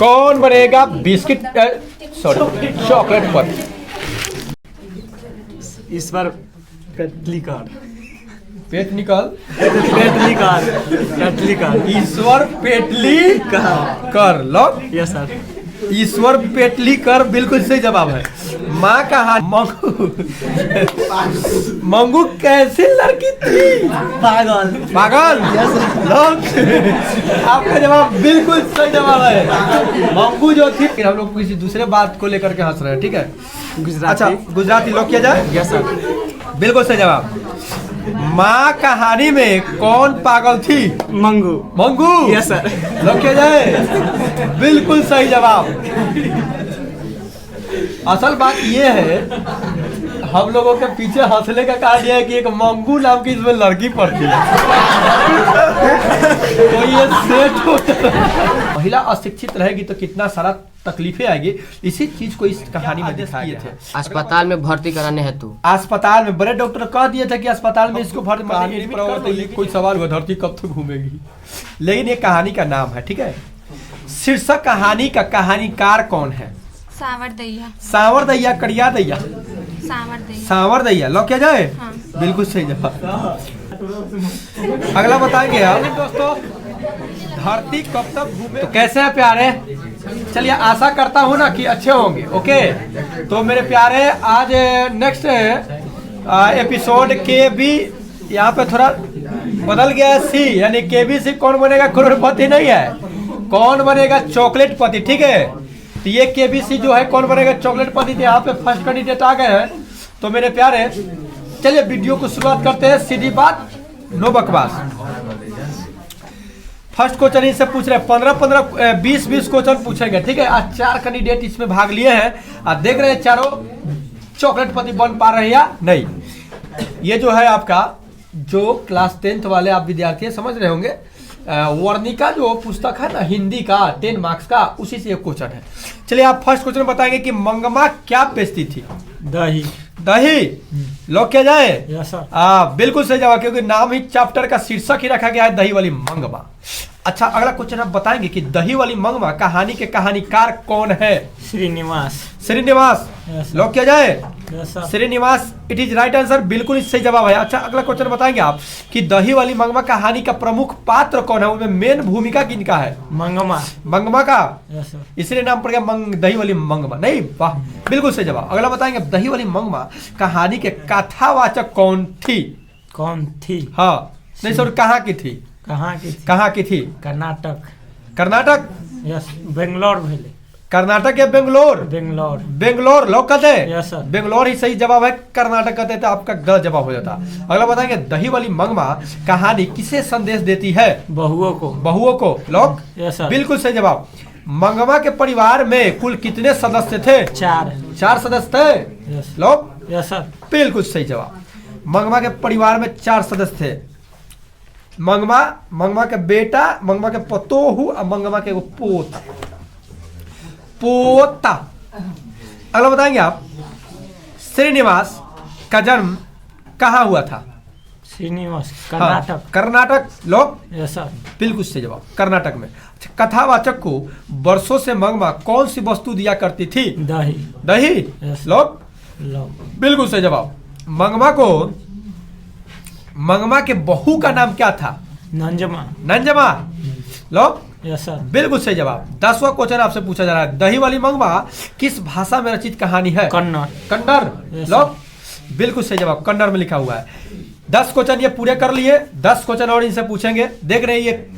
कौन बनेगा biscuit sorry chocolate पति? ईश्वर पेटलीकर। पेटलीकर ईश्वर पेटलीकर। लो यस सर। ईश्वर पेटलीकर बिल्कुल सही जवाब है। माँ का हाथ मंगू। मंगू कैसी लड़की थी? पागल। पागल। लोग आपका जवाब बिल्कुल सही जवाब है। मंगू जो थी, हम लोग किसी दूसरे बात को लेकर के हंस रहे हैं, ठीक है? अच्छा गुजराती लोग किया जाए। Yes sir. बिल्कुल सही जवाब। माँ कहानी में कौन पागल थी? Mangu. Mangu. Yes sir. Lock किया जाए। बिल्कुल सही जवाब। असल बात ये है, हम लोगों के पीछे हंसने का कारण यह है कि एक मंगू नाम की इसमें लड़की पड़ती है। तो ये सेट हो। महिला अशिक्षित रहेगी तो कितना सारा तकलीफें आएगी, इसी चीज को इस कहानी में दिखाया गया है। अस्पताल में भर्ती कराने हेतु अस्पताल में बड़े डॉक्टर कह दिए थे कि अस्पताल में इसको भर्ती, कोई सवाल हुआ धरती कब तक घूमेगी, लेकिन ये कहानी का नाम है, ठीक है? शीर्षक कहानी का कहानीकार कौन है? सांवर दैया। सांवर दैया, कड़िया दैया। सांवर दैया। सांवर दैया। लॉक किया जाए। हाँ। बिल्कुल सही जवाब। अगला बताएंगे आप दोस्तों, धरती कब तक घूमे। तो कैसे हैं प्यारे? चलिए आशा करता हूँ ना कि अच्छे होंगे। ओके तो मेरे प्यारे, आज नेक्स्ट एपिसोड के भी यहाँ पे थोड़ा बदल गया है। सी यानी KBC कौन बनेगा करोड़पति नहीं है, कौन बनेगा चॉकलेट पति, ठीक है? तो ये KBC जो है कौन बनेगा चॉकलेट पति, यहाँ पे फर्स्ट कैंडिडेट आ गए हैं। तो मेरे प्यारे चलिए वीडियो को शुरुआत करते हैं। सीधी बात, नो बकवास। फर्स्ट क्वेश्चन इनसे पूछ रहे हैं, 15-15 20-20 क्वेश्चन पूछेंगे, ठीक है? आज 4 कैंडिडेट इसमें भाग लिए हैं। आज देख रहे हैं चारों चॉकलेट पति बन पा रहे हैं या नहीं। ये जो है आपका जो क्लास 10th वाले आप विद्यार्थी समझ रहे होंगे, वर्णिका जो पुस्तक है ना हिंदी का 10 मार्क्स का, उसी से एक क्वेश्चन है। चलिए आप फर्स्ट क्वेश्चन बताएंगे कि मंगमा क्या बेचती थी? दही। दही। लोग क्या जाए। Yes sir. बिल्कुल सही जवाब, क्योंकि नाम ही चैप्टर का शीर्षक ही रखा गया है दही वाली मंगमा। अच्छा अगला क्वेश्चन आप बताएंगे कि दही वाली मंगमा कहानी के कहानीकार कौन है? श्रीनिवास। श्रीनिवास। लोग क्या जाए। Yes sir. Srinivas it is right answer, बिल्कुल सही जवाब है। अच्छा अगला क्वेश्चन बताएंगे आप कि दही वाली मंगमा कहानी का प्रमुख पात्र कौन है, उसमें मेन भूमिका किनका है? मंगमा। मंगमा का। Yes sir. इसलिए नाम पड़ गया दही वाली मंगमा। नहीं, वाह बिल्कुल सही जवाब। अगला बताएंगे दही वाली मंगमा कहानी के कथावाचक कौन थी? कौन थी? हाँ नहीं सर, कहाँ की थी? कहाँ की थी? कहाँ की थी? कर्नाटक। कर्नाटक। यस। बेंगलोर भेले। कर्नाटक या बेंगलोर? बेंगलोर। बेंगलोर लोग कहते हैं। Yes sir. बेंगलोर ही सही जवाब है, कर्नाटक कहते तो आपका गलत जवाब हो जाता। अगला बताएंगे दही वाली मंगमा कहानी किसे संदेश देती है? बहुओं को। बहुओं को। लोग। Yes sir. बिल्कुल सही जवाब। मंगमा के परिवार में कुल कितने सदस्य थे? 4 सदस्य थे। यस। लोग। Yes sir. बिल्कुल सही जवाब। मंगमा के परिवार में 4 सदस्य थे। मंगमा के बेटा, मंगमा के पतोहू और मंगमा के पोता। अगला बताएंगे आप श्रीनिवास का जन्म कहाँ हुआ था? श्रीनिवास कर्नाटक। हाँ, कर्नाटक। लोग। Yes sir. बिल्कुल सही जवाब, कर्नाटक में। अच्छा कथावाचक को वर्षों से मंगमा कौन सी वस्तु दिया करती थी? दही। दही। यस। लोग। बिल्कुल सही जवाब। मंगमा के बहू का नाम क्या था? नंजमा। नंजमा। लोग। Yes sir. बिल्कुल सही जवाब। 10वां क्वेश्चन आपसे पूछा जा रहा है, दही वाली मंगमा किस भाषा में रचित कहानी है? कन्नड़। कन्नड़। लोग। बिल्कुल सही जवाब, कन्नड़ में लिखा हुआ है। 10 क्वेश्चन ये पूरे कर लिए, 10 क्वेश्चन और इनसे पूछेंगे। देख रहे हैं ये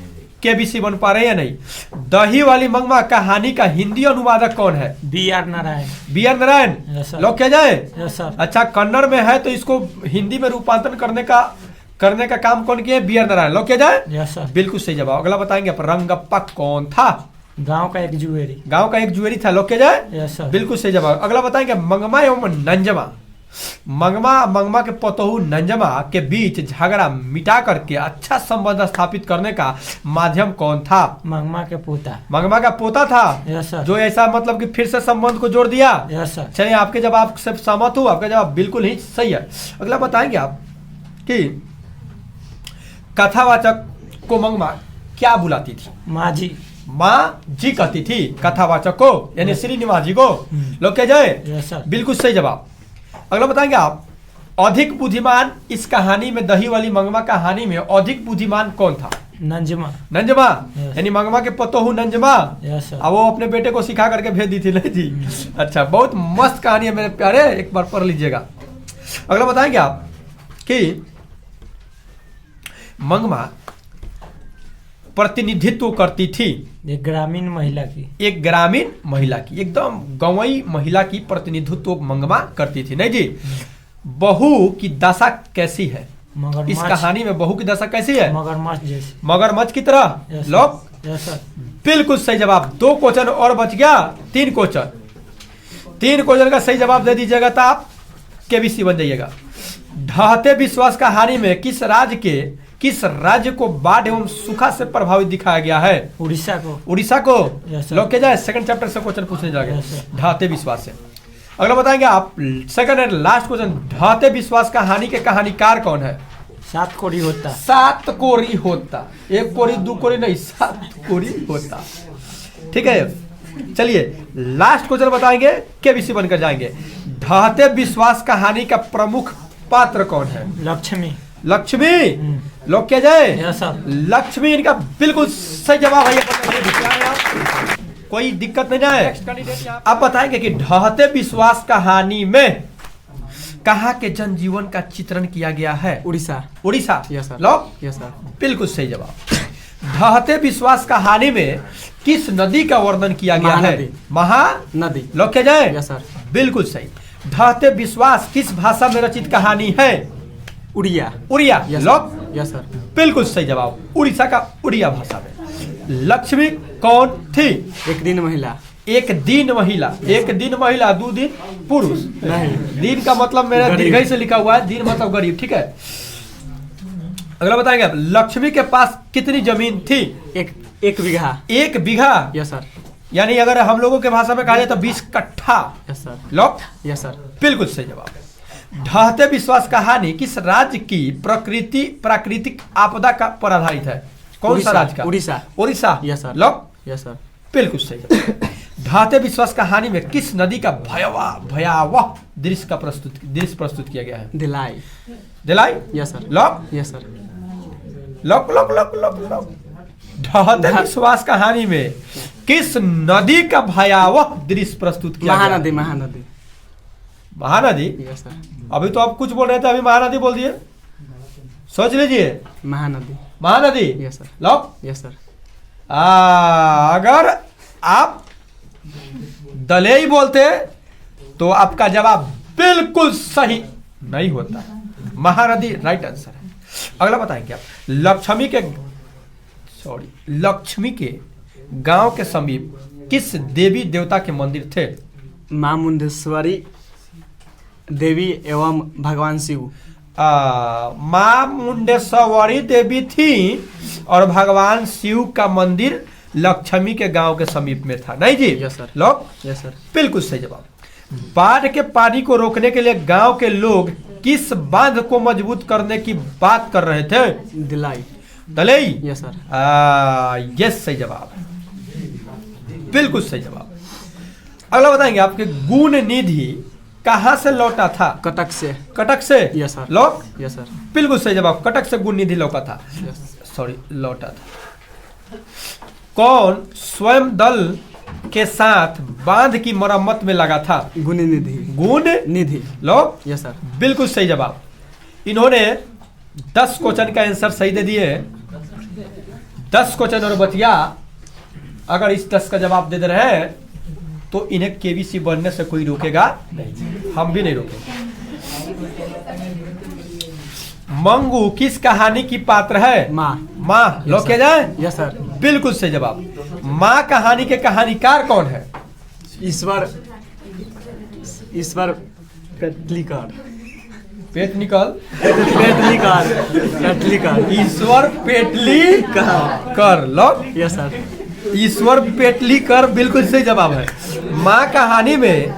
KBC बन पा रहे हैं या नहीं। दही वाली मंगमा कहानी का हिंदी अनुवादक कौन है? BR Narayan. BR Narayan. Yes sir. लोग क्या जाए। Yes sir. अच्छा कन्नड़ में है तो इसको हिंदी में रूपांतरण करने का काम कौन किया है? BR नारायण। लोग क्या जाए। Yes sir. बिल्कुल सही जवाब। अगला बताएंगे आप रंगप्पा कौन था? गांव का एक जुएरी। गांव का एक जुएरी था। लोग क्या जाए। Yes sir. बिल्कुल सही जवाब। अगला बताएंगे मंगमा एवं नंजमा। मंगमा के पतोहू नंजमा के बीच झगड़ा मिटा करके अच्छा संबंध स्थापित करने का माध्यम कौन था? मंगमा के पोता। मंगमा का पोता था। Yes sir. जो ऐसा मतलब कि फिर से संबंध को जोड़ दिया। Yes sir. चलिए आपके जवाब से सहमत हूँ, आपका जवाब बिल्कुल ही सही है। अगला बताएंगे आप कि कथावाचक को मंगमा क्या बुलाती थी? माझी। माँ जी कहती थी कथावाचक को, यानी श्रीनिवास जी को। लोग क्या जाए? Yes sir. बिल्कुल सही जवाब। अगला बताएंगे आप, अधिक बुद्धिमान इस कहानी में, दही वाली मंगमा कहानी में अधिक बुद्धिमान कौन था? नंजमा। नंजमा, Yes. यानी मंगमा के पतोहू नंजमा। Yes sir. अब वो अपने बेटे को सिखा करके भेज दी थी ना जी। अच्छा, बहुत मस्त कहानी है मेरे प्यारे, एक बार पढ़ लीजिएगा। अगला बताएंगे आप कि मंगमा प्रतिनिधित्व करती थी एक ग्रामीण महिला की। एक ग्रामीण महिला की, एकदम गंवई महिला की प्रतिनिधित्व मंगमा करती थी। नहीं जी, बहू की दशा कैसी है? मगरमच्छ। इस कहानी में बहू की दशा कैसी है? मगरमच्छ जैसी। मगरमच्छ की तरह। Yes sir. Lock yes sir. बिल्कुल सही जवाब। 2 क्वेश्चन और बच गया, 3 क्वेश्चन। 3 क्वेश्चन का सही जवाब दे दीजिएगा तो आप केबीसी बन जाइएगा। ढहते विश्वास कहानी में किस राज्य को बाढ़ एवं सूखा से प्रभावित दिखाया गया है? उड़ीसा को। उड़ीसा को। Yes, sir. लोग क्या जाए? सेकंड चैप्टर से क्वेश्चन पूछने जाएंगे Yes, sir. ढाते विश्वास से। अगला बताएंगे आप, सेकंड एंड लास्ट क्वेश्चन, ढाते विश्वास कहानी के कहानीकार कौन है? 7 कोड़ी होता। 7 कोरी होता। 1 कोरी 2 कोरी नहीं, 7 कोरी होता। ठीक है, चलिए लास्ट क्वेश्चन बताएंगे, केबीसी बनकर जाएंगे। ढाते विश्वास कहानी का प्रमुख पात्र कौन है? लक्ष्मी। लक्ष्मी। लोग क्या जाए? Yes sir. लक्ष्मी इनका बिल्कुल सही जवाब है। कोई दिक्कत नहीं है। आप बताएंगे कि ढहते विश्वास कहानी में कहाँ के जनजीवन का चित्रण किया गया है? Orissa. Orissa. Yes sir. Lock yes sir. बिल्कुल सही जवाब। ढहते विश्वास कहानी में किस नदी का वर्णन किया गया है? महानदी। महानदी। नदी। लोग क्या जाए? Yes sir. बिल्कुल सही। ढहते विश्वास किस भाषा में रचित कहानी है? उड़िया। उड़िया। यस लोग सर। Yes sir. बिल्कुल सही जवाब, उड़ीसा का उड़िया भाषा में। लक्ष्मी कौन थी? एक दिन महिला। एक दिन महिला। 1 दिन महिला 2 दिन पुरुष। नहीं। दिन का मतलब मेरा गरीब। दीर्घई से लिखा हुआ है, दिन मतलब गरीब। ठीक है, अगला बताएंगे आप, लक्ष्मी के पास कितनी जमीन थी? एक बीघा। 1 बीघा, यस सर। यानी अगर हम लोगों के भाषा में कहा जाए तो 20 कट्ठा। Yes sir. Lock yes sir. बिल्कुल सही जवाब। ढहते विश्वास कहानी किस राज्य की प्राकृतिक आपदा का पर आधारित है? कौन सा उड़ीसा। राज्य का? Orissa. Orissa. Yes sir. Lock yes sir. बिल्कुल सही जवाब। ढहते विश्वास कहानी में किस नदी का भयावह दृश्य प्रस्तुत किया गया है? दिलाई। दिलाई। Yes sir. Lock yes sir. लोग लोग लोग लोग लोग ढहते विश्वास कहानी में किस नदी का भयावह दृश्य प्रस्तुत किया गया? महानदी। महानदी। महानदी। Yes sir. अभी तो आप कुछ बोल रहे थे, अभी महानदी बोल दिए। सोच लीजिए, Mahanadi. Mahanadi. Yes sir. Lock yes sir. अगर आप दलेई बोलते तो आपका जवाब बिल्कुल सही नहीं होता। महानदी राइट आंसर है। अगला बताएंगे आप, लक्ष्मी के गांव के समीप किस देवी देवता के मंदिर थे? मां मुंडेश्वरी देवी एवं भगवान शिव। मां मुंडेश्वरी देवी थी और भगवान शिव का मंदिर लक्ष्मी के गांव के समीप में था। नहीं जी? Yes sir. Lock yes sir. बिल्कुल सही जवाब। बाढ़ के पानी को रोकने के लिए गांव के लोग किस बांध को मजबूत करने की बात कर रहे थे? दिलाई। दलेई। Yes sir. यस सही जवाब, बिल्कुल सही जवाब। अगला बताएंगे आपके, गुण निधि कहां से लौटा था? कटक से। कटक से। Yes sir. Lock yes sir. बिल्कुल सही जवाब, कटक से गुण निधि लौटा था। यस। लौटा था। कौन स्वयं दल के साथ बांध की मरम्मत में लगा था? गुण निधि। गुण निधि। लोग यस सर। बिल्कुल सही जवाब। इन्होंने 10 क्वेश्चन का आंसर सही दे दिए। 10 क्वेश्चन और बचिया, अगर इस 10 का जवाब दे रहे हैं तो इन्हें केबीसी बनने से कोई रोकेगा नहीं, हम भी नहीं रोकेंगे। मंगू किस कहानी की पात्र है? माँ। माँ। लोग क्या जाए? Yes sir. बिल्कुल सही जवाब। माँ कहानी के कहानीकार कौन है? ईश्वर पेटलीकर। पेटलीकर। ईश्वर पेटलीकर। लोग यस सर। ईश्वर पेटलीकर बिल्कुल सही जवाब है। माँ कहानी में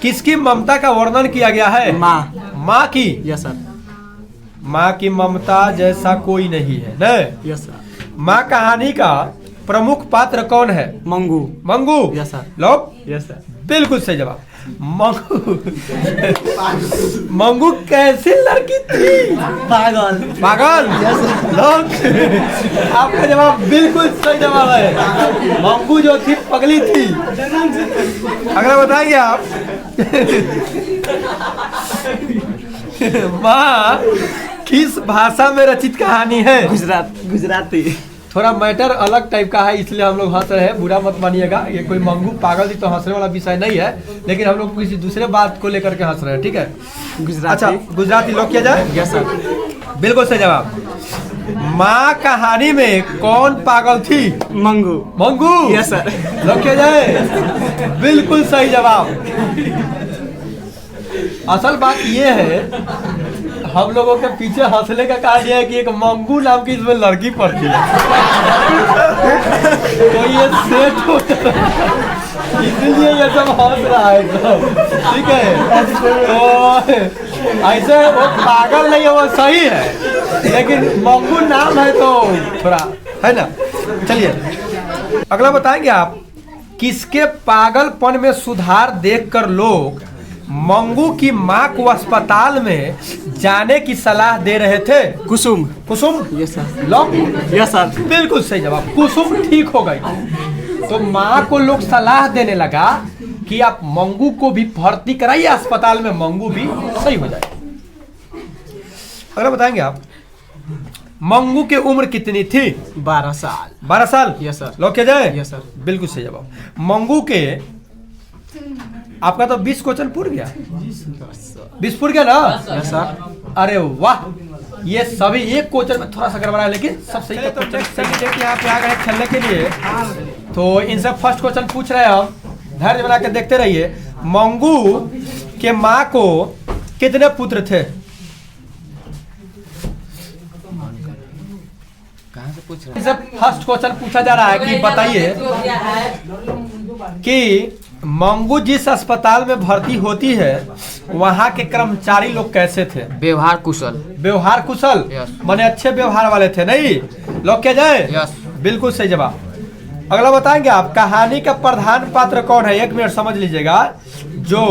किसकी ममता का वर्णन किया गया है? माँ। माँ की। Yes sir. माँ की ममता जैसा कोई नहीं है न। Yes sir. माँ कहानी का प्रमुख पात्र कौन है? Mangu. Mangu. Yes sir. Lock yes sir. बिल्कुल सही जवाब। मंगू मंगू कैसी लड़की थी? पागल। पागल। लोग आपका जवाब बिल्कुल सही जवाब है। मंगू जो थी पगली थी। अगला बताएंगे आप। माँ किस भाषा में रचित कहानी है? गुजराती। थोड़ा मैटर अलग टाइप का है इसलिए हम लोग हंस रहे हैं, बुरा मत मानिएगा। ये कोई मंगू पागल थी तो हंसने वाला विषय नहीं है, लेकिन हम लोग किसी दूसरे बात को लेकर के हंस रहे हैं, ठीक है। गुजराती। अच्छा गुजराती लोग किया जाए। Yes sir. बिल्कुल सही जवाब। माँ कहानी में कौन पागल थी? Mangu. Mangu. Yes sir. Lock किया जाए। बिल्कुल सही जवाब। असल बात ये है हम लोगों के पीछे हंसने का कारण यह है कि एक मंगू नाम की इसमें लड़की पड़ती है तो ये सेट हो इसलिए ये सब हंस रहा है एकदम, ठीक है। तो ऐसे वो पागल नहीं है, वो सही है, लेकिन मंगू नाम है तो थोड़ा है ना। चलिए अगला बताएंगे आप। किसके पागलपन में सुधार देखकर लोग मंगू की मां को अस्पताल में जाने की सलाह दे रहे थे? Kusum. Kusum. Yes sir. Lock yes sir. बिल्कुल सही जवाब। कुसुम ठीक हो गई तो माँ को लोग सलाह देने लगा कि आप मंगू को भी भर्ती कराइए अस्पताल में, मंगू भी सही हो जाए। अगला बताएंगे आप। मंगू की उम्र कितनी थी? 12 साल। 12 साल। Yes sir. लोग क्या जाए। Yes sir. बिल्कुल सही जवाब। मंगू के आपका तो 20 क्वेश्चन पूर गया। 20 पूर गया ना। Yes sir. अरे वाह, ये सभी एक क्वेश्चन में थोड़ा सा गड़बड़ा है, लेकिन सब सही का क्वेश्चन सही। यहाँ पे आ गए खेलने के लिए, तो इनसे फर्स्ट क्वेश्चन पूछ रहे हैं हम। धैर्य बना के देखते रहिए। मंगू के माँ को कितने पुत्र थे? कहाँ से पूछ रहे इनसे फर्स्ट क्वेश्चन पूछा जा रहा है कि बताइए कि मंगू जिस अस्पताल में भर्ती होती है वहाँ के कर्मचारी लोग कैसे थे? व्यवहार कुशल। व्यवहार कुशल। यस। माने अच्छे व्यवहार वाले थे, नहीं? लोग क्या जाए। यस। बिल्कुल सही जवाब। अगला बताएंगे आप। कहानी का प्रधान पात्र कौन है? 1 मिनट समझ लीजिएगा। जो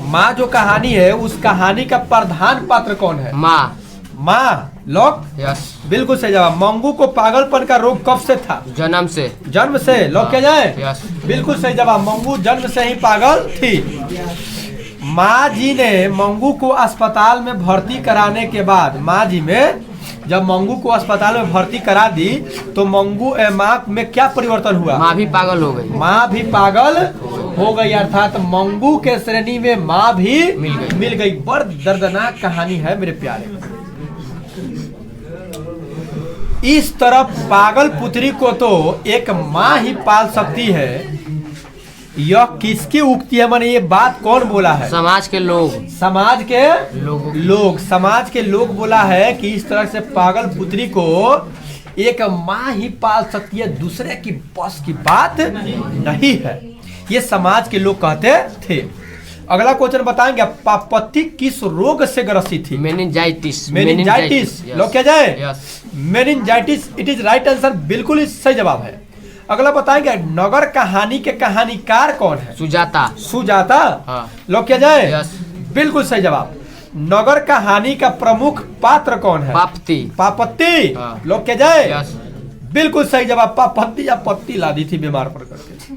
माँ जो कहानी है उस कहानी का प्रधान पात्र कौन है? माँ। माँ। लोग यस। बिल्कुल सही जवाब। मंगू को पागलपन का रोग कब से था? जन्म से। जन्म से। लोग क्या जाए। यस। बिल्कुल सही जवाब। मंगू जन्म से ही पागल थी। माँ जी ने मंगू को अस्पताल में भर्ती कराने के बाद, माँ जी में जब मंगू को अस्पताल में भर्ती करा दी तो माँ में क्या परिवर्तन हुआ? माँ भी पागल हो गई। माँ भी पागल हो गई, अर्थात मंगू के श्रेणी में माँ भी मिल गई। बड़ दर्दनाक कहानी है मेरे प्यारे। इस तरफ पागल पुत्री को तो एक माँ ही पाल सकती है। यह किसकी उक्ति है? माने ये बात कौन बोला है? समाज के लोग। समाज के लोग समाज के लोग बोला है कि इस तरह से पागल पुत्री को एक माँ ही पाल सकती है, दूसरे की बस की बात नहीं है। ये समाज के लोग कहते थे। अगला क्वेश्चन बताएंगे। पापत्ती किस रोग से ग्रसित थी? मेनिंजाइटिस। मेनिंजाइटिस। लोग क्या जाए। Yes. Meningitis. It is right answer. बिल्कुल ही सही जवाब है। अगला बताएंगे। नगर कहानी के कहानीकार कौन है? सुजाता। सुजाता। हाँ। लोग क्या जाए। यस। बिल्कुल सही जवाब। नगर कहानी का प्रमुख पात्र कौन है? पापती। पापत्ती। हाँ। लोग क्या जाए। यस। बिल्कुल सही जवाब। पापत्ती या पत्ती ला दी थी बीमार पड़ करके।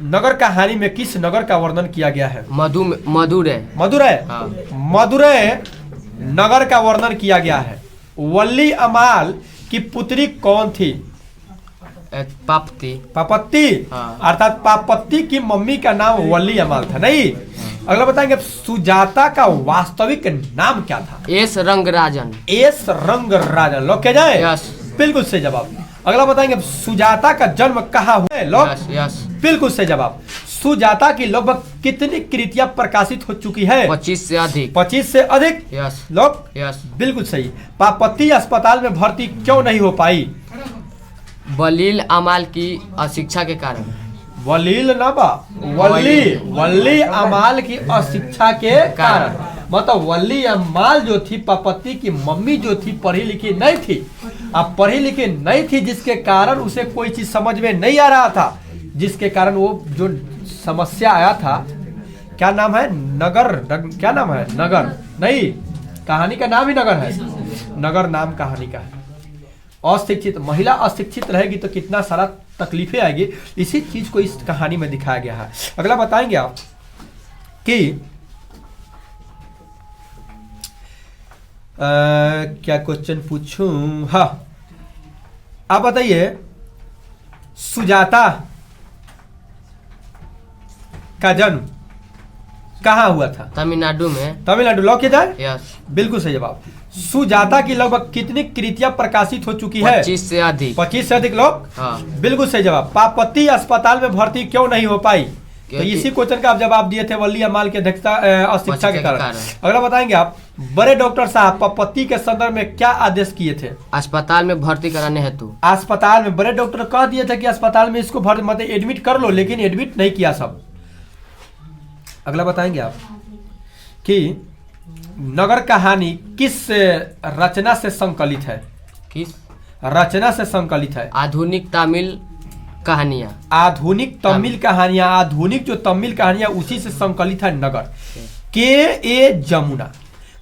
नगर कहानी में किस नगर का वर्णन किया गया है? मधुरै। मदुरै। हाँ। मदुरै नगर का वर्णन किया गया है। वल्ली अमाल की पुत्री कौन थी? पापती। पापत्ती। हाँ। अर्थात पापत्ती की मम्मी का नाम वल्ली अमाल था, नहीं? अगला बताएंगे। सुजाता का वास्तविक नाम क्या था? एस रंगराजन। एस रंगराजन। लोग क्या जाए। यस। बिल्कुल सही जवाब। अगला बताएंगे। सुजाता का जन्म कहाँ हुआ? लोग यस। यस। बिल्कुल सही जवाब। सुजाता की लगभग कितनी कृतियां प्रकाशित हो चुकी है? 25 से अधिक। 25 से अधिक। यस। लोग यस। बिल्कुल सही। पापत्ती अस्पताल में भर्ती क्यों नहीं हो पाई? बलील अमाल की अशिक्षा के कारण। वलील ना बा, वल्ली अमाल की अशिक्षा के कारण। मतलब वल्ली अम्माल जो थी पापत्ती की मम्मी जो थी पढ़ी लिखी नहीं थी। अब पढ़ी लिखी नहीं थी जिसके कारण उसे कोई चीज समझ में नहीं आ रहा था, जिसके कारण वो जो समस्या आया था, क्या नाम है क्या नाम है नगर नहीं, कहानी का नाम ही नगर है, नगर नाम कहानी का है। अशिक्षित महिला अशिक्षित रहेगी तो कितना सारा तकलीफें आएगी, इसी चीज को इस कहानी में दिखाया गया है। अगला बताएंगे आप कि क्या क्वेश्चन पूछूं। हाँ आप बताइए, सुजाता का जन्म कहाँ हुआ था? तमिलनाडु में। तमिलनाडु लॉक किया जाए? यस। बिल्कुल सही जवाब। सुजाता की लगभग कितनी कृतियां प्रकाशित हो चुकी है? 25 से अधिक। 25 से अधिक लोग। हाँ। बिल्कुल सही जवाब। पापत्ती अस्पताल में भर्ती क्यों नहीं हो पाई? तो इसी क्वेश्चन का आप जवाब दिए थे, वल्ली अमाल की अध्यक्षता अशिक्षा के कारण। अगला बताएंगे आप, बड़े डॉक्टर साहब पापत्ती के संदर्भ में क्या आदेश किए थे? अस्पताल में भर्ती कराने हेतु। अस्पताल में बड़े डॉक्टर कह दिए थे कि अस्पताल में इसको भर्ती मतलब एडमिट कर लो, लेकिन एडमिट नहीं किया सब। अगला बताएंगे आप कि नगर कहानी किस रचना से संकलित है? किस रचना से संकलित है? आधुनिक तमिल कहानियाँ। आधुनिक तमिल कहानियां, आधुनिक जो तमिल कहानियां उसी से संकलित है नगर। के जमुना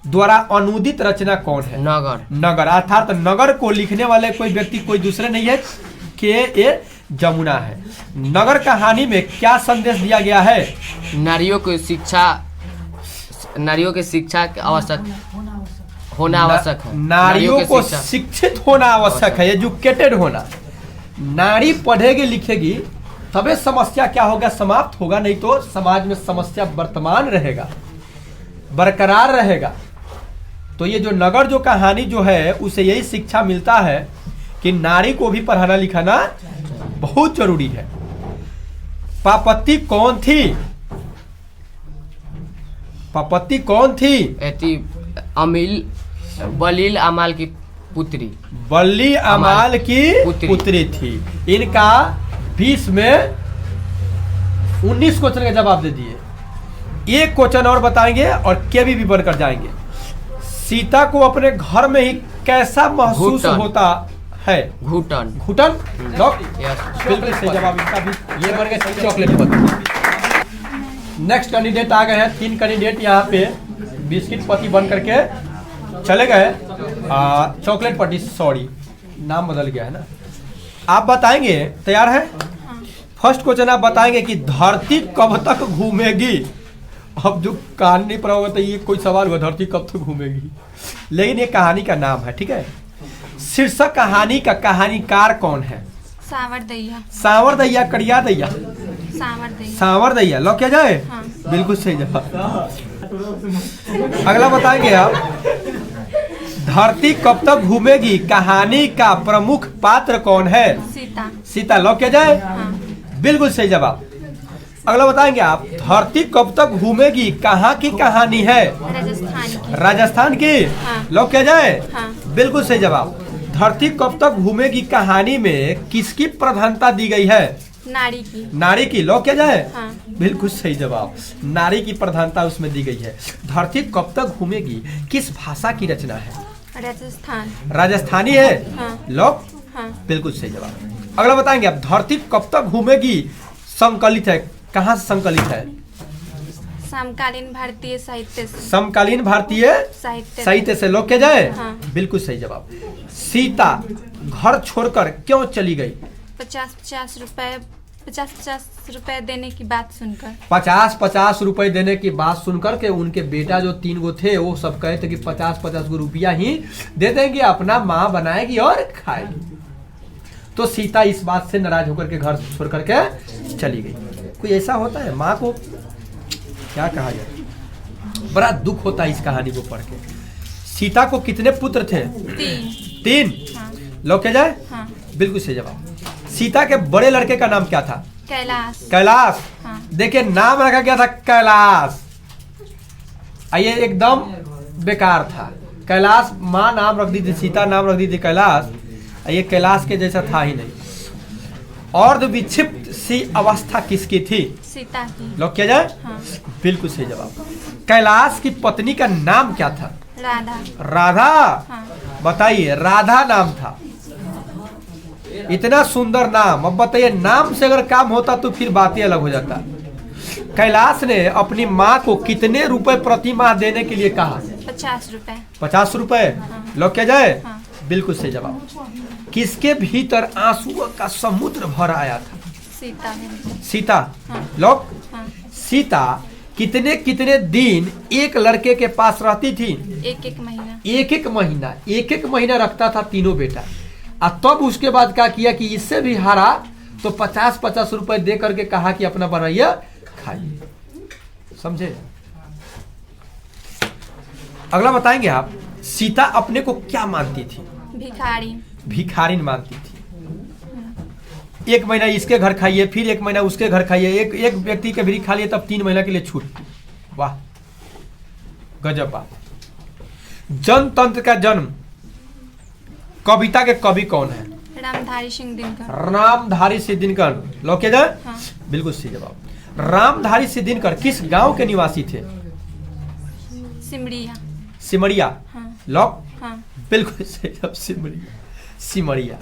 द्वारा अनुदित रचना कौन है? नगर। नगर अर्थात नगर को लिखने वाले कोई व्यक्ति कोई दूसरे नहीं है, के जमुना है। नगर कहानी में क्या संदेश दिया गया है? नारियों की शिक्षा आवश्यक होना आवश्यक है। नारियों को शिक्षित होना आवश्यक है, एजुकेटेड होना। नारी पढ़ेगी लिखेगी तबे समस्या क्या होगा, समाप्त होगा, नहीं तो समाज में समस्या वर्तमान रहेगा, बरकरार रहेगा। तो ये जो नगर जो कहानी जो है उसे यही शिक्षा मिलता है कि नारी को भी पढ़ाना लिखाना बहुत जरूरी है। पापत्ती कौन थी? पापत्ती कौन थी? बलील अमाल की पुत्री। बल्ली अमाल की पुत्री थी। इनका 20 में 19 क्वेश्चन का जवाब दे दिए। एक क्वेश्चन और बताएंगे और केवी भी बनकर जाएंगे। सीता को अपने घर में ही कैसा महसूस होता है? घुटन। घुटन। बिल्कुल सही जवाब इनका भी। ये बन गए चॉकलेट। नेक्स्ट कैंडिडेट आ गए हैं। 3 कैंडिडेट यहाँ पे बिस्किट पति बन करके चले गए। चॉकलेट पट्टी, सॉरी नाम बदल गया है ना। आप बताएंगे, तैयार है? फर्स्ट क्वेश्चन आप बताएंगे कि धरती कब तक घूमेगी। अब जो कहानी नहीं पढ़ा होगा तो ये कोई सवाल हुआ, धरती कब तक घूमेगी, लेकिन ये कहानी का नाम है, ठीक है। शीर्षक कहानी का कहानीकार कौन है? सावर दैया। सावर दैया, कड़िया दैया? सावर दैया। सावर दैया लॉक किया जाए? हाँ। बिल्कुल सही जवाब। अगला बताएंगे आप, धरती कब तक घूमेगी कहानी का प्रमुख पात्र कौन है? सीता। सीता लॉक किया जाए? हाँ। बिल्कुल सही जवाब। अगला बताएंगे आप, धरती कब तक घूमेगी कहाँ की कहानी है? राजस्थान की। राजस्थान की? हाँ। लॉक किया जाए? हाँ। बिल्कुल सही जवाब। धरती कब तक घूमेगी कहानी में किसकी प्रधानता दी गई है? नारी की। नारी की। लॉक किया जाए? हाँ। बिल्कुल सही जवाब। नारी की प्रधानता उसमें दी गई है। धरती कब तक घूमेगी किस भाषा की रचना है? राजस्थान। राजस्थानी है? हाँ। लॉक? हाँ। बिल्कुल सही जवाब। अगला बताएंगे आप, धरती कब तक घूमेगी संकलित है, कहाँ से संकलित है? समकालीन भारतीय साहित्य से। समकालीन भारतीय साहित्य से। लॉक किया जाए? हाँ। बिल्कुल सही जवाब। सीता घर छोड़कर क्यों चली गई? 50-50 रुपए देने की बात सुनकर। 50-50 रुपए देने की बात सुनकर के उनके बेटा जो 3 गो थे वो सब कहे थे कि 50-50 गो रुपया ही दे देंगे, अपना माँ बनाएगी और खाएगी। तो सीता इस बात से नाराज होकर के घर छोड़ करके चली गई। कोई ऐसा होता है, माँ को क्या कहा जाए, बड़ा दुख होता है इस कहानी को पढ़ के। सीता को कितने पुत्र थे? 3। हाँ। लॉक किया जाए? हाँ। बिल्कुल सही जवाब। सीता के बड़े लड़के का नाम क्या था? कैलाश। कैलाश। हाँ। देखिए नाम रखा गया था कैलाश, ये एकदम बेकार था। कैलाश माँ नाम रख दी थी, सीता नाम रख दी थी कैलाश, ये कैलाश के जैसा था ही नहीं। अर्ध विक्षिप्त सी अवस्था किसकी थी? सीता की। लॉक किया जाए? हाँ। बिल्कुल सही जवाब। कैलाश की पत्नी का नाम क्या था? राधा। राधा। हाँ। बताइए, राधा नाम था। इतना सुंदर नाम। अब बताइए, नाम से अगर काम होता तो फिर बात ही अलग हो जाता। कैलाश ने अपनी माँ को कितने रुपए प्रति माह देने के लिए कहा? 50 रुपए। 50 रुपए। लॉक किया जाए? हाँ। बिल्कुल सही जवाब। किसके भीतर आंसुओं का समुद्र भर आया था? सीता है। सीता। हाँ। लॉक। हाँ। सीता कितने कितने दिन एक लड़के के पास रहती थी? एक महीना। एक महीना रखता था तीनों बेटा। और तब उसके बाद क्या किया कि इससे भी हारा तो 50-50 रुपए दे करके कहा कि अपना बनाइए खाइए। समझे? अगला बताएंगे आप। सीता अपने को क्या मानती थी? भिखारी। भिखारिन मानती थी। एक महीना इसके घर खाइए, फिर एक महीना उसके घर खाइए, एक व्यक्ति के भी खा लिए तब 3 महीना के लिए छूट। वाह, गजब बात। जनतंत्र का जन्म कविता के कवि कौन है? रामधारी सिंह दिनकर। रामधारी सिंह दिनकर। लॉक किया जाए? हाँ। बिल्कुल सही जवाब। रामधारी सिंह दिनकर किस गांव के निवासी थे? सिमरिया। सिमरिया। हाँ। लॉक। हाँ। बिल्कुल सही जवाब, सिमरिया। सिमरिया।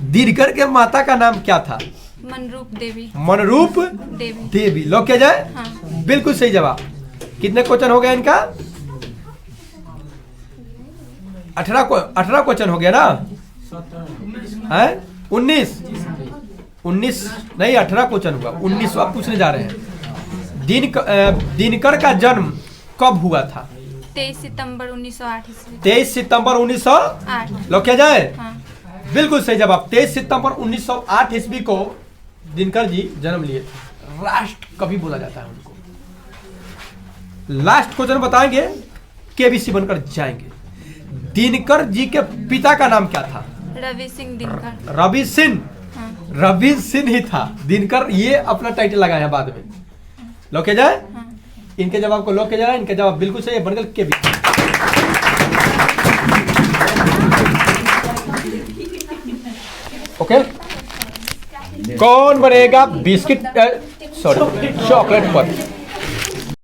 दिनकर के माता का नाम क्या था? मनरूप देवी। मनरूप देवी। देवी। लॉक किया जाए? हाँ। बिल्कुल सही जवाब। कितने क्वेश्चन हो गया इनका? 18 क्वेश्चन हो गया ना? है 19 नहीं, 18 क्वेश्चन हुआ। 19वां पूछने जा रहे हैं। दिनकर का जन्म कब हुआ था? 23 सितंबर 1908 ईस्वी। 23 सितंबर 1908। 8। लॉक किया जाए? हाँ। बिल्कुल सही जवाब। 23 सितंबर 1908 ईस्वी को दिनकर जी जन्म लिए थे। राष्ट्र कवि बोला जाता है उनको। लास्ट क्वेश्चन बताएंगे, केबीसी बनकर जाएंगे। दिनकर जी के पिता का नाम क्या था? रवि सिंह दिनकर। रवि सिंह। हाँ। रवि सिंह ही था। दिनकर ये अपना टाइटल लगाया बाद में। लॉक किया जाए? हाँ। इनके जवाब को लॉक किया जा रहा है। इनके जवाब बिल्कुल सही है। बनकर केबीसी। ओके। कौन बनेगा बिस्किट सॉरी चॉकलेट पर?